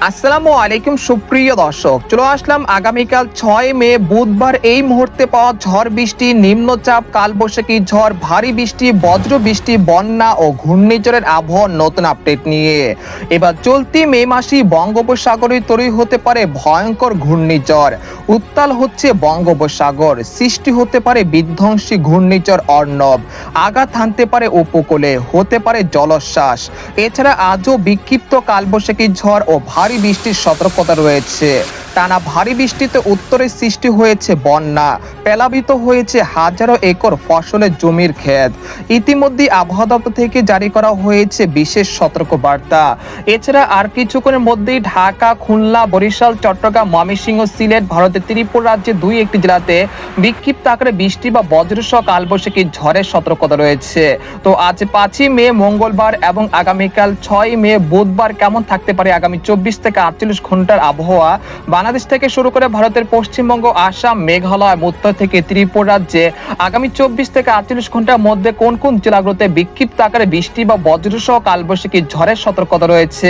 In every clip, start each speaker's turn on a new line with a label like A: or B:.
A: আসসালামু আলাইকুম সুপ্রিয় দর্শক, চলে আসলাম আগামীকাল 6 মে বুধবার এই মুহূর্তে পাওয়া ঝড় বৃষ্টি, নিম্নচাপ, কালবৈশাখী ঝড়, ভারী বৃষ্টি, বজ্র বৃষ্টি, বন্যা ও ঘূর্ণিঝড়ের আবহাওয়ার নতুন আপডেট নিয়ে। এবার চলতি মে মাসে বঙ্গোপসাগরে তৈরি হতে পারে ভয়ঙ্কর ঘূর্ণিঝড়। উত্তাল হচ্ছে বঙ্গোপসাগর, সৃষ্টি হতে পারে বিধ্বংসী ঘূর্ণিঝড় অর্ণব, আঘাত হানতে পারে উপকূলে, হতে পারে জলোচ্ছ্বাস। এছাড়া আজও বিক্ষিপ্ত কালবৈশাখী ঝড় ও ভারী বৃষ্টির সতর্কতা রয়েছে। টানা ভারী বৃষ্টিতে উত্তরে সৃষ্টি হয়েছে বন্যা, প্লাবিত হয়েছে হাজারো একর ফসলের জমির ক্ষেত। ইতিমধ্যে আবহাওয়া দপ্তর থেকে জারি করা হয়েছে বিশেষ সতর্কবার্তা। এছাড়া আর কিছুক্ষণের মধ্যেই ঢাকা, খুলনা, বরিশাল, চট্টগ্রাম, ময়মনসিংহ, সিলেট, ভারতের ত্রিপুরা রাজ্যে 2-1টি জেলাতে বিক্ষিপ্ত আকারে বৃষ্টি বা বজ্রসহ কালবৈশাখী ঝড়ের সতর্কতা রয়েছে। তো আজ 5 মে মঙ্গলবার এবং আগামীকাল 6 মে বুধবার কেমন থাকতে পারে আগামী 24 থেকে 48 ঘন্টার আবহাওয়া বাংলাদেশ থেকে শুরু করে ভারতের পশ্চিমবঙ্গ, আসাম, মেঘালয়, উত্তর থেকে ত্রিপুরা রাজ্যে আগামী 24 থেকে 48 ঘন্টার মধ্যে কোন কোন জেলাগুলোতে বিক্ষিপ্ত আকারে বৃষ্টি বা বজ্রসহ কালবৈশাখী ঝড়ের সতর্কতা রয়েছে।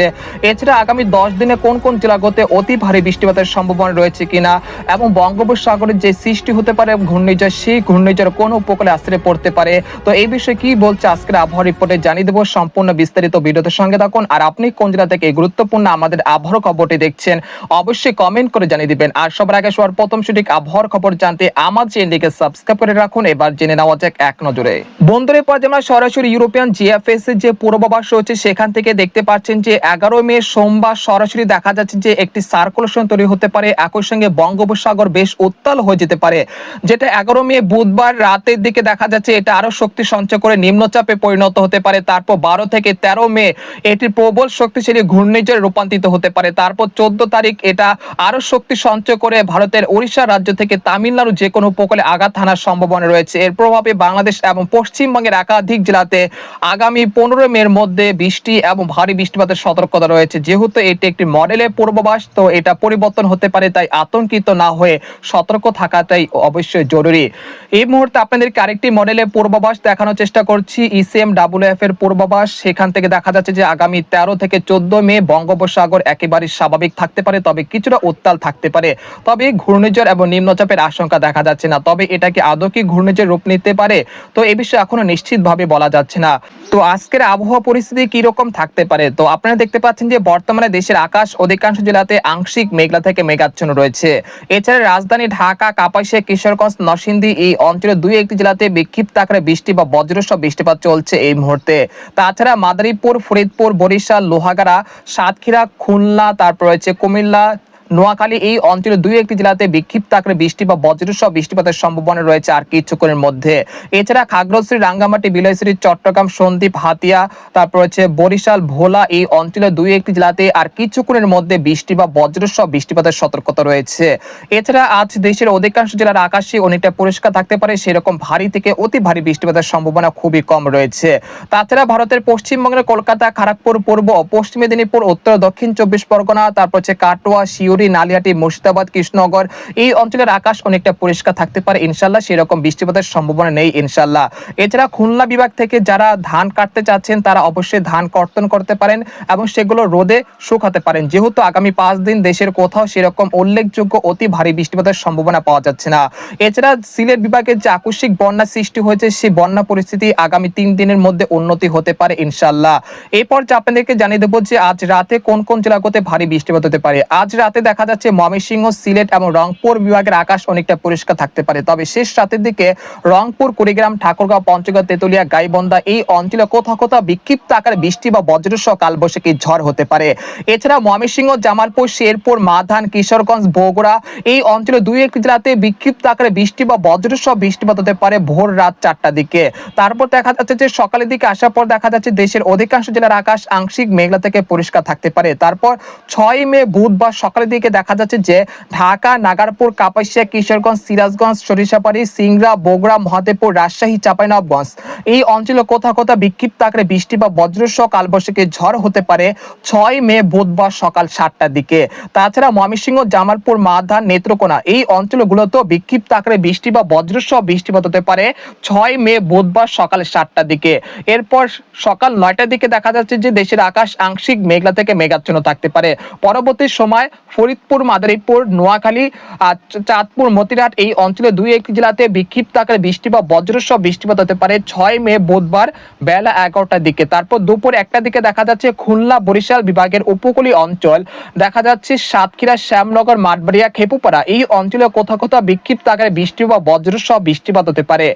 A: এছাড়া আগামী 10 দিনে কোন কোন জেলাগুলোতে অতি ভারী বৃষ্টিপাতের সম্ভাবনা রয়েছে কিনা এবং বঙ্গোপসাগরের যে সৃষ্টি হতে পারে ঘূর্ণিঝড়, সেই ঘূর্ণিঝড় কোন উপকূলে আশ্রয় পড়তে পারে। তো এই বিষয়ে কি বলছে আজকের আবহাওয়া রিপোর্টে জানিয়ে দেবো। সম্পূর্ণ বিস্তারিত ভিডিওতে সঙ্গে থাকুন। আর আপনি কোন জেলা থেকে এই গুরুত্বপূর্ণ আমাদের আবহাওয়ার খবরটি দেখছেন অবশ্যই কমেন্ট করে জানিয়ে দিবেন। আর সবার আগে সবার প্রথম সঠিক আবহাওয়ার খবর জানতে আমার চ্যানেলটিকে সাবস্ক্রাইব করে রাখুন। এবার জেনে নেওয়া যাক এক নজরে। বন্ধুরা, পর আমরা সরাসরি ইউরোপিয়ান জিএফএস এর যে পূর্বাভাস রয়েছে সেখান থেকে দেখতে পাচ্ছেন যে 11 মে সোমবার সরাসরি দেখা যাচ্ছে যে একটি সার্কুলেশন তৈরি হতে পারে। একই সঙ্গে বঙ্গোপসাগর বেশ উত্তাল হয়ে যেতে পারে, যেটা 11 মে বুধবার রাতের দিকে দেখা যাচ্ছে এটা আরো শক্তি সঞ্চয় করে নিম্নচাপে পরিণত হতে পারে। তারপর 12 থেকে 13 মে এটি প্রবল শক্তিশালী ঘূর্ণিঝড়ে রূপান্তরিত হতে পারে। তারপর 14 তারিখ এটা আরো শক্তি সঞ্চয় করে ভারতের ওড়িশা রাজ্য থেকে তামিলনাড়ু যে কোনো উপকূলে আঘাত হানার সম্ভাবনা রয়েছে। এর প্রভাবে বাংলাদেশ এবং পশ্চিমবঙ্গের একাধিক জেলাতে আগামী 15 মের মধ্যে বৃষ্টি এবং ভারী বৃষ্টিপাতের সতর্কতা রয়েছে। যেহেতু এটি একটি মডেলের পূর্বাভাস, তো এটা পরিবর্তন হতে পারে, তাই আতঙ্কিত না হয়ে সতর্ক থাকাটাই অবশ্যই জরুরি। এই মুহূর্তে আপনাদেরকে আরেকটি মডেলের পূর্বাভাস দেখানোর চেষ্টা করছি, ECMWF এর পূর্বাভাস। সেখান থেকে দেখা যাচ্ছে যে আগামী 13 থেকে 14 মে বঙ্গোপসাগর একেবারে স্বাভাবিক থাকতে পারে, তবে কিছুটা উত্তাল থাকতে পারে। তবে ঘূর্ণিঝড় এবং নিম্নচাপের আশঙ্কা দেখা যাচ্ছে না। তবে এটা কি আদৌ কি ঘূর্ণিঝড় রূপ নিতে পারে, তো এই বিষয়ে এখনো নিশ্চিতভাবে বলা যাচ্ছে না। তো আজকের আবহাওয়া পরিস্থিতি কি রকম থাকতে পারে, তো আপনারা দেখতে পাচ্ছেন যে বর্তমানে দেশের আকাশ অধিকাংশ জেলাতে আংশিক মেঘলা থেকে মেঘাচ্ছন্ন রয়েছে। এছাড়া রাজধানী ঢাকা, কাপাসিয়া, কিশোরগঞ্জ, নরসিংদী এই অঞ্চলের 2-1টি জেলাতে বিক্ষিপ্ত আকারে বৃষ্টি বা বজ্রসহ বৃষ্টিপাত চলছে এই মুহূর্তে। তাছাড়া মাদারীপুর, ফরিদপুর, বরিশাল, লোহাগাড়া, সাতক্ষীরা, খুলনা, তারপর রয়েছে কুমিল্লা, নোয়াখালী এই অঞ্চলের 2-1টি জেলাতে বিক্ষিপ্ত আকারে বৃষ্টি বা বজ্রসহ বৃষ্টিপাতের সম্ভাবনা রয়েছে আর কিছুক্ষণের মধ্যে। এছাড়া খাগড়াছড়ি, রাঙ্গামাটি, বিলাইছড়ি, চট্টগ্রাম, সন্দ্বীপ, হাতিয়া, তারপর রয়েছে বরিশাল, ভোলা এই অঞ্চলের 2-1টি জেলাতে আর কিছুক্ষণের মধ্যে বৃষ্টি বা বজ্রসহ বৃষ্টিপাতের সতর্কতা রয়েছে। এছাড়া আজ দেশের অধিকাংশ জেলার আকাশে অনেকটা পরিষ্কার থাকতে পারে, সেরকম ভারী থেকে অতি ভারী বৃষ্টিপাতের সম্ভাবনা খুবই কম রয়েছে। তাছাড়া ভারতের পশ্চিমবঙ্গের কলকাতা, খড়গপুর, পূর্ব ও পশ্চিম মেদিনীপুর, উত্তর দক্ষিণ 24 পরগনা, তারপর হচ্ছে কাটোয়া, শিউরি, নালিয়াটি, মুর্শিদাবাদ, কৃষ্ণনগর এই অঞ্চলের আকাশ অনেকটা পরিষ্কার থাকতে পারে ইনশাল্লাহ, সেরকম বৃষ্টিপাতের সম্ভাবনা নেই ইনশাল্লাহ। এছাড়া খুলনা বিভাগ থেকে যারা ধান কাটতে চাচ্ছেন তারা অবশ্যই ধান কর্তন করতে পারেন এবং সেগুলো রোদে শুকাতে পারেন, যেহেতু আগামী 5 দিন দেশের কোথাও সেরকম উল্লেখযোগ্য অতি ভারী বৃষ্টিপাতের সম্ভাবনা পাওয়া যাচ্ছে না। এছাড়া সিলেট বিভাগের যে আকস্মিক বন্যা সৃষ্টি হয়েছে সেই বন্যা পরিস্থিতি আগামী 3 দিনের মধ্যে উন্নতি হতে পারে ইনশাল্লাহ। এরপর আপনাদেরকে জানিয়ে দেবো যে আজ রাতে কোন কোন জেলাগুলোতে ভারী বৃষ্টিপাত হতে পারে। আজ রাতে দেখা যাচ্ছে ময়মনসিংহ, সিলেট এবং রংপুর বিভাগের আকাশ অনেকটা পরিষ্কার থাকতে পারে, তবে শেষ রাতের দিকে রংপুর, কুড়িগ্রাম, ঠাকুরগাঁও, পঞ্চগড়, তেতুলিয়া, গাইবান্ধা এই অঞ্চলে কোথাও কোথাও বিক্ষিপ্ত আকারে বৃষ্টি বা বজ্রসহ কালবৈশাখী ঝড় হতে পারে। এছাড়া ময়মনসিংহ, জামালপুর, শেরপুর, মাধান, কিশোরগঞ্জ, বগুড়া এই অঞ্চলে 2-1টি জেলাতে বিক্ষিপ্ত আকারে বৃষ্টি বা বজ্রসহ বৃষ্টিপাত হতে পারে ভোর রাত 4টার দিকে। তারপর দেখা যাচ্ছে যে সকালের দিকে আসার পর দেখা যাচ্ছে দেশের অধিকাংশ জেলার আকাশ আংশিক মেঘলা থেকে পরিষ্কার থাকতে পারে। তারপর 6 মে বুধবার সকালের দিকে দেখা যাচ্ছে যে ঢাকা, নাগারপুর, কাপাসিয়া, কিশোরগঞ্জ, সিরাজগঞ্জ, সরিষাবাড়ি, সিংড়া, বগুড়া, মহাদেবপুর, রাজশাহী, চাঁপাইনবাবগঞ্জ এই অঞ্চলে কোথাও কোথাও বিক্ষিপ্ত আকারে বৃষ্টি বা বজ্রসহ কালবৈশাখী ঝড় হতে পারে 6 মে বুধবার সকাল 7টার দিকে। তাছাড়া ময়মনসিংহ, জামালপুর, মাধা, নেত্রকোনা এই অঞ্চলগুলোতেও বিক্ষিপ্ত আকারে বৃষ্টি বা বজ্রসহ বৃষ্টিপাত হতে পারে 6 মে বুধবার সকাল 7টার দিকে। এরপর সকাল 9টার দিকে দেখা যাচ্ছে যে দেশের আকাশ আংশিক মেঘলা থেকে মেঘাচ্ছন্ন থাকতে পারে। পরবর্তী সময় ফরিদপুর, মাদারীপুর, নোয়াখালী, চাঁদপুর, মতিরাট এই অঞ্চলে 2-1 জেলাতে বিক্ষিপ্ত আকারে বৃষ্টি বা বজ্রসহ বৃষ্টিপাত হতে পারে 6 মে বুধবার বেলা 11টার দিকে। তারপর দুপুর 1টার দিকে দেখা যাচ্ছে খুলনা, বরিশাল বিভাগের উপকূলীয় অঞ্চল, দেখা যাচ্ছে সাতক্ষীরা, শ্যামনগর, মাঠবাড়িয়া, খেপুপাড়া এই অঞ্চলে কোথাও কোথাও বিক্ষিপ্ত আকারে বৃষ্টি বা বজ্রসহ বৃষ্টিপাত হতে পারে।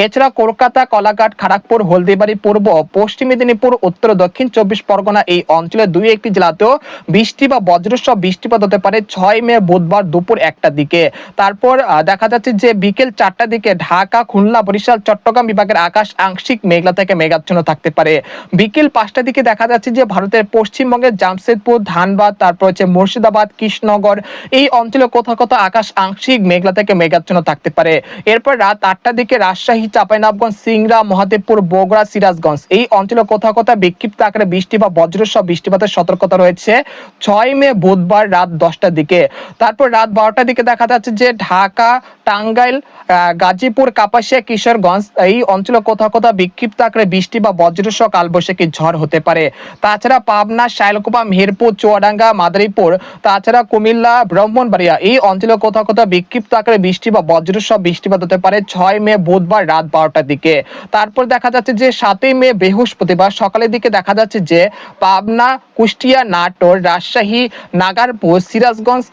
A: এছাড়া কলকাতা, কলাঘাট, খড়গপুর, হলদিবাড়ি, পূর্ব ও পশ্চিম মেদিনীপুর, উত্তর ও দক্ষিণ 24 পরগনা এই অঞ্চলে 2-1 জেলাতেও বৃষ্টি বা বজ্রসহ বৃষ্টিপাত হতে পারে 6 মে বুধবার দুপুর 1টার দিকে। তারপর দেখা যাচ্ছে যে বিকেল 4টার দিকে ঢাকা, খুলনা, বরিশাল, চট্টগ্রাম বিভাগের আকাশ আংশিক মেঘলা থেকে মেঘাচ্ছন্ন থাকতে পারে। বিকেল 5টার দিকে দেখা যাচ্ছে যে ভারতের পশ্চিমবঙ্গের জামশেদপুর, ধানবাদ, তারপর হচ্ছে মুর্শিদাবাদ, কৃষ্ণনগর এই অঞ্চলে কোথাও কোথাও আকাশ আংশিক মেঘলা থেকে মেঘাচ্ছন্ন থাকতে পারে। এরপর রাত 8টার দিকে রাজশাহী, চাঁপাইনবাবগঞ্জ, সিংড়া, মহাদেবপুর, বগুড়া, সিরাজগঞ্জ এই অঞ্চলে কোথাও কোথাও বিক্ষিপ্ত আকারে বৃষ্টি বা বজ্রসহ বৃষ্টিপাতের সতর্কতা রয়েছে 6 মে বুধবার রাত 10টার দিকে। তারপর রাত 12টার দিকে দেখা যাচ্ছে যে ঢাকা, টাঙ্গাইল, গাজীপুর, কাপাসিয়া, কিশোরগঞ্জ এই অঞ্চলে কোথাও কোথাও বিক্ষিপ্ত আকারে বৃষ্টি বা বজ্রসহ কালবৈশাখী ঝড় হতে পারে। তাছাড়া পাবনা, শাইলকুপা, মেহেরপুর, চুয়াডাঙ্গা, মাদারীপুর, তাছাড়া কুমিল্লা, ব্রাহ্মণবাড়িয়া এই অঞ্চলে কোথাও কোথাও বিক্ষিপ্ত আকারে বৃষ্টি বা বজ্রসহ বৃষ্টিপাত হতে পারে 6 মে বুধবার রাত 12টার দিকে। তারপর দেখা যাচ্ছে যে 7 মে বৃহস্পতিবার সকালের দিকে দেখা যাচ্ছে যে পাবনা, কুষ্টিয়া, নাটোর, রাজশাহী, নাগারপুর, সিরাজগঞ্জ,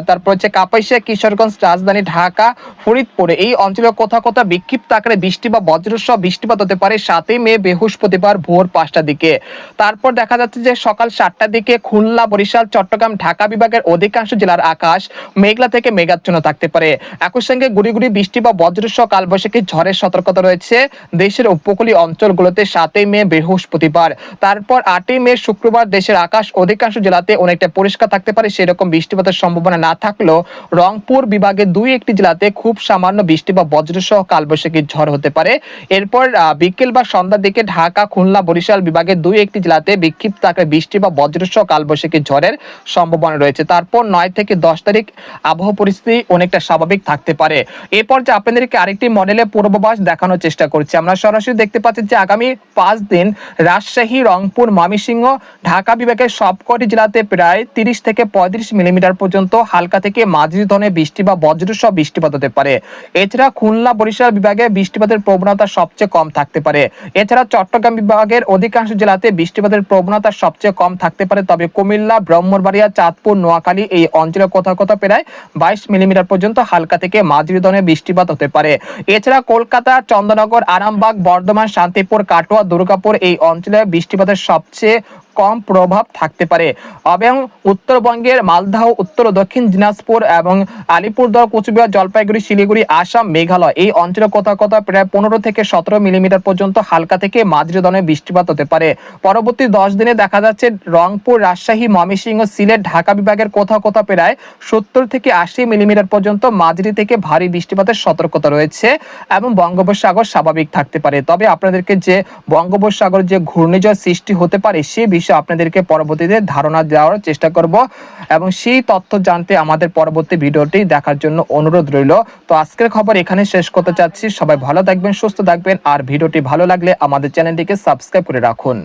A: তারপর হচ্ছে কাপাসিয়া, কিশোরগঞ্জ, রাজধানী ঢাকা, ফরিদপুর এই অঞ্চলে কোথাও কোথাও বিক্ষিপ্ত আকারে বৃষ্টি বা বজ্রসহ বৃষ্টিপাত হতে পারে 7 মে বৃহস্পতিবার ভোর 5টার দিকে। তারপর দেখা যাচ্ছে যে সকাল 7টার দিকে খুলনা, বরিশাল, চট্টগ্রাম, ঢাকা বিভাগের অধিকাংশ জেলার আকাশ মেঘলা থেকে মেঘাচ্ছন্ন থাকতে পারে। একই সঙ্গে গুড়ি গুড়ি বৃষ্টি বা বজ্রসহ কালবৈশাখী ঝড়ের সতর্কতা রয়েছে দেশের উপকূলীয় অঞ্চলগুলোতে 7 মে বৃহস্পতিবার। তারপর 8 মে শুক্রবার দেশের আকাশ অধিকাংশ জেলাতে অনেকটা পরিষ্কার থাকতে পারে, সেরকম বৃষ্টিপাতের সম্ভাবনা না থাকলেও রংপুর বিভাগের 2-1 জেলাতে খুব সামান্য বৃষ্টি বা বজ্রসহ কালবৈশাখী ঝড় হতে পারে। এরপর বিকেল বা সন্ধ্যার দিকে ঢাকা, খুলনা, বরিশাল বিভাগের 2-1 জেলাতে বিক্ষিপ্ত আকারে বৃষ্টি বা বজ্রসহ কালবৈশাখী ঝড়ের সম্ভাবনা রয়েছে। তারপর 9 থেকে 10 তারিখ আবহাওয়া পরিস্থিতি অনেকটা স্বাভাবিক থাকতে পারে। এরপর যে আপনাদেরকে আরেকটি মডেলে পূর্বাভাস দেখানোর চেষ্টা করছি। আমরা সরাসরি দেখতে পাচ্ছি যে আগামী 5 দিন রাজশাহী, রংপুর, ময়মনসিংহ, ঢাকা বিভাগের সবকটি জেলাতে প্রায় 30 থেকে 35 মিলিমিটার পর্যন্ত হালকা থেকে মাঝারি ধরনের বৃষ্টি বা বজ্রসহ বৃষ্টিপাত হতে পারে। এছাড়া খুলনা, বরিশাল বিভাগে বৃষ্টিপাতের প্রবণতা সবচেয়ে কম থাকতে পারে। এছাড়া চট্টগ্রাম বিভাগের অধিকাংশ জেলাতে বৃষ্টিপাতের প্রবণতা সবচেয়ে কম থাকতে পারে, তবে কুমিল্লা, ব্রাহ্মণবাড়িয়া, চাঁদপুর, নোয়াখালী এই অঞ্চলে কোথাও কোথাও প্রায় 22 মিলিমিটার পর্যন্ত হালকা থেকে মাঝারি ধরনের বৃষ্টিপাত হতে পারে। এছাড়া কলকাতা, চন্দননগর, আরামবাগ, বর্ধমান, শান্তিপুর, কাটোয়া, দুর্গাপুর এই অঞ্চলে বৃষ্টিপাতের সবচেয়ে কম প্রভাব থাকতে পারে। এবং উত্তরবঙ্গের মালদহ, উত্তর ও দক্ষিণ দিনাজপুর এবং আলিপুরদুয়ার, কোচবিহার, জলপাইগুড়ি, শিলিগুড়ি, আসাম, মেঘালয় এই অঞ্চলে কোথাও কোথাও প্রায় 15 থেকে 17 মিলিমিটার পর্যন্ত হালকা থেকে মাঝারি ধরনের বৃষ্টিপাত হতে পারে। পরবর্তী 10 দিনে দেখা যাচ্ছে রংপুর, রাজশাহী, ময়মনসিংহ, সিলেট, ঢাকা বিভাগের কোথাও কোথাও প্রায় 70 থেকে 80 মিলিমিটার পর্যন্ত মাঝারি থেকে ভারী বৃষ্টিপাতের সতর্কতা রয়েছে এবং বঙ্গোপসাগর স্বাভাবিক থাকতে পারে। তবে আপনাদেরকে যে বঙ্গোপসাগর যে ঘূর্ণিঝড় সৃষ্টি হতে পারে সে আপনাদেরকে পরবর্তীতে ধারণা দেওয়ার চেষ্টা করব এবং সেই তথ্য জানতে আমাদের পরবর্তী ভিডিওটি দেখার জন্য অনুরোধ রইল। তো আজকের খবর এখানে শেষ করতে চাচ্ছি। সবাই ভালো থাকবেন, সুস্থ থাকবেন আর ভিডিওটি ভালো লাগলে আমাদের চ্যানেলটিকে সাবস্ক্রাইব করে রাখুন।